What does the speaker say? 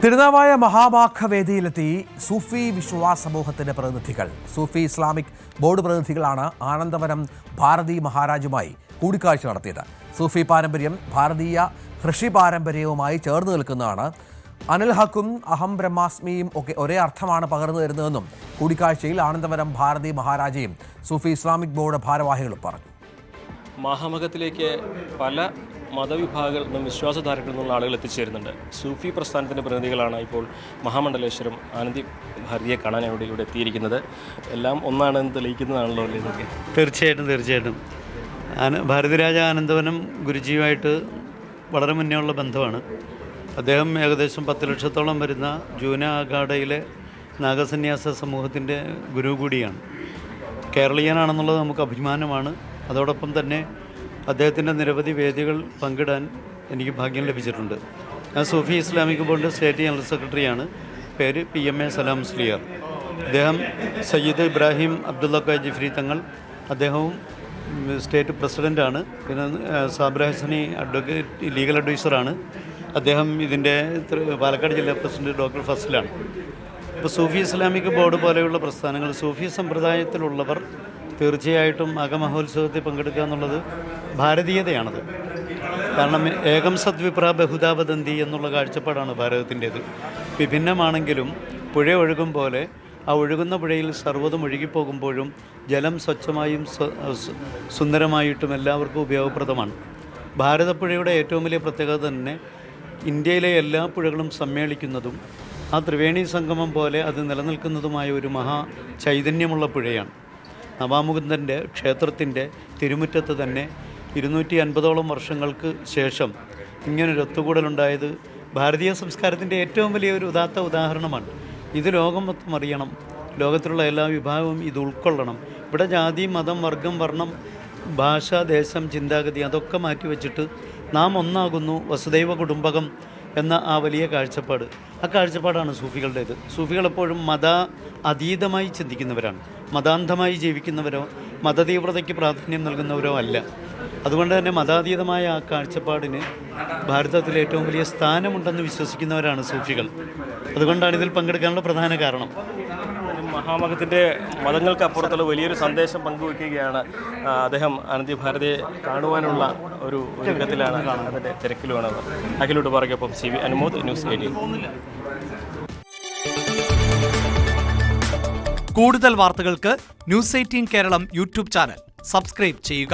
തിരുനാവായ മഹാമാഘവേദിയിലെത്തി സൂഫി വിശ്വാസ സമൂഹത്തിന്റെ പ്രതിനിധികൾ. സൂഫി ഇസ്ലാമിക് ബോർഡ് പ്രതിനിധികളാണ് ആനന്ദവനം ഭാരതി മഹാരാജുമായി കൂടിക്കാഴ്ച നടത്തിയത്. സൂഫി പാരമ്പര്യം ഭാരതീയ ഋഷി പാരമ്പര്യവുമായി ചേർന്ന് നിൽക്കുന്നതാണ്. അനിൽ ഹക്കും അഹം ബ്രഹ്മാസ്മിയും ഒക്കെ ഒരേ അർത്ഥമാണ് പകർന്നു തരുന്നതെന്നും കൂടിക്കാഴ്ചയിൽ ആനന്ദവനം ഭാരതി മഹാരാജയും സൂഫി ഇസ്ലാമിക് ബോർഡ് ഭാരവാഹികളും പറഞ്ഞു. മഹാമഹത്തിലേക്ക് പല മതവിഭാഗങ്ങളിൽ നിന്നും വിശ്വാസധാരകളിൽ നിന്നുള്ള ആളുകൾ എത്തിച്ചേരുന്നുണ്ട്. സൂഫി പ്രസ്ഥാനത്തിൻ്റെ പ്രതിനിധികളാണ് ഇപ്പോൾ മഹാമണ്ഡലേശ്വരം ആനന്ദി ഭാരതിയെ കാണാൻ ഇവിടെ എത്തിയിരിക്കുന്നത്. എല്ലാം ഒന്നാണെന്ന് തെളിയിക്കുന്നതാണല്ലോ ഇതൊക്കെ. തീർച്ചയായിട്ടും ഭാരതിരാജ ആനന്ദവനം ഗുരുജിയുമായിട്ട് വളരെ മുന്നേ ഉള്ള ബന്ധമാണ്. അദ്ദേഹം ഏകദേശം 10 ലക്ഷത്തോളം വരുന്ന ജൂന അഖാഡയിലെ നാഗസന്യാസ സമൂഹത്തിൻ്റെ ഗുരു കൂടിയാണ്. കേരളീയനാണെന്നുള്ളത് നമുക്ക് അഭിമാനമാണ്. അതോടൊപ്പം തന്നെ അദ്ദേഹത്തിൻ്റെ നിരവധി വേദികൾ പങ്കിടാൻ എനിക്ക് ഭാഗ്യം ലഭിച്ചിട്ടുണ്ട്. ഞാൻ സൂഫി ഇസ്ലാമിക് ബോർഡ് സ്റ്റേറ്റ് ജനറൽ സെക്രട്ടറിയാണ്. പേര് PMA സലാം മുസ്ലിയാർ. അദ്ദേഹം സയ്യിദ് ഇബ്രാഹിം അബ്ദുള്ള ജിഫ്രി തങ്ങൾ, അദ്ദേഹവും സ്റ്റേറ്റ് പ്രസിഡൻ്റാണ്. പിന്നെ സാബ്ര ഹസനി അഡ്വക്കേറ്റ് ലീഗൽ അഡ്വൈസറാണ്. അദ്ദേഹം ഇതിൻ്റെ പാലക്കാട് ജില്ലാ പ്രസിഡന്റ് ഡോക്ടർ ഫസലാണ്. ഇപ്പോൾ സൂഫി ഇസ്ലാമിക് ബോർഡ് പോലെയുള്ള പ്രസ്ഥാനങ്ങൾ, സൂഫി സമ്പ്രദായത്തിലുള്ളവർ തീർച്ചയായിട്ടും മഹമഹോത്സവത്തിൽ പങ്കെടുക്കുക എന്നുള്ളത് ഭാരതീയതയാണത്. കാരണം ഏകം സദ്വിപ്ര ബഹുധാവദന്തി എന്നുള്ള കാഴ്ചപ്പാടാണ് ഭാരതത്തിൻ്റേത്. വിഭിന്നമാണെങ്കിലും പുഴ ഒഴുകും പോലെ ആ ഒഴുകുന്ന പുഴയിൽ സർവ്വതും ഒഴുകിപ്പോകുമ്പോഴും ജലം സ്വച്ഛമായും സുന്ദരമായിട്ടും എല്ലാവർക്കും ഉപയോഗപ്രദമാണ്. ഭാരതപ്പുഴയുടെ ഏറ്റവും വലിയ പ്രത്യേകത തന്നെ ഇന്ത്യയിലെ എല്ലാ പുഴകളും സമ്മേളിക്കുന്നതും ആ ത്രിവേണി സംഗമം പോലെ അത് നിലനിൽക്കുന്നതുമായ ഒരു മഹാ ചൈതന്യമുള്ള പുഴയാണ്. നവാമുകുന്ദൻ്റെ ക്ഷേത്രത്തിൻ്റെ തിരുമുറ്റത്ത് തന്നെ 250ഓളം വർഷങ്ങൾക്ക് ശേഷം ഇങ്ങനൊരു ഒത്തുകൂടലുണ്ടായത് ഭാരതീയ സംസ്കാരത്തിൻ്റെ ഏറ്റവും വലിയ ഒരു ഉദാഹരണമാണ്. ഇത് ലോകം മൊത്തം അറിയണം. ലോകത്തിലുള്ള എല്ലാ വിഭാഗവും ഇത് ഉൾക്കൊള്ളണം. ഇവിടെ ജാതി, മതം, വർഗം, വർണ്ണം, ഭാഷ, ദേശം, ചിന്താഗതി അതൊക്കെ മാറ്റിവെച്ചിട്ട് നാം ഒന്നാകുന്നു, വസുദൈവ കുടുംബകം എന്ന ആ വലിയ കാഴ്ചപ്പാട്, ആ കാഴ്ചപ്പാടാണ് സൂഫികളുടേത്. സൂഫികൾ എപ്പോഴും അതീതമായി ചിന്തിക്കുന്നവരാണ്. മതാന്ധമായി ജീവിക്കുന്നവരോ മതതീവ്രതയ്ക്ക് പ്രാധാന്യം നൽകുന്നവരോ അല്ല. അതുകൊണ്ട് തന്നെ മതാതീതമായ ആ കാഴ്ചപ്പാടിന് ഭാരതത്തിൽ ഏറ്റവും വലിയ സ്ഥാനമുണ്ടെന്ന് വിശ്വസിക്കുന്നവരാണ് സൂഫികൾ. അതുകൊണ്ടാണ് ഇതിൽ പങ്കെടുക്കാനുള്ള പ്രധാന കാരണം. മഹാമഹത്തിൻ്റെ മതങ്ങൾക്ക് അപ്പുറത്തുള്ള വലിയൊരു സന്ദേശം പങ്കുവയ്ക്കുകയാണ് അദ്ദേഹം. ആനന്ദി ഭാരതിയെ കാണുവാനുള്ള ഒരു ഒരുക്കത്തിലാണ്, അതിൻ്റെ തിരക്കിലുമാണ് അവർ. അഖിലോട്ട് പറയ്ക്കൊപ്പം CV അനുമോദ്, ന്യൂസ് 18. കൂടുതൽ വാർത്തകൾക്ക് news 18 Keralam YouTube channel subscribe ചെയ്യുക.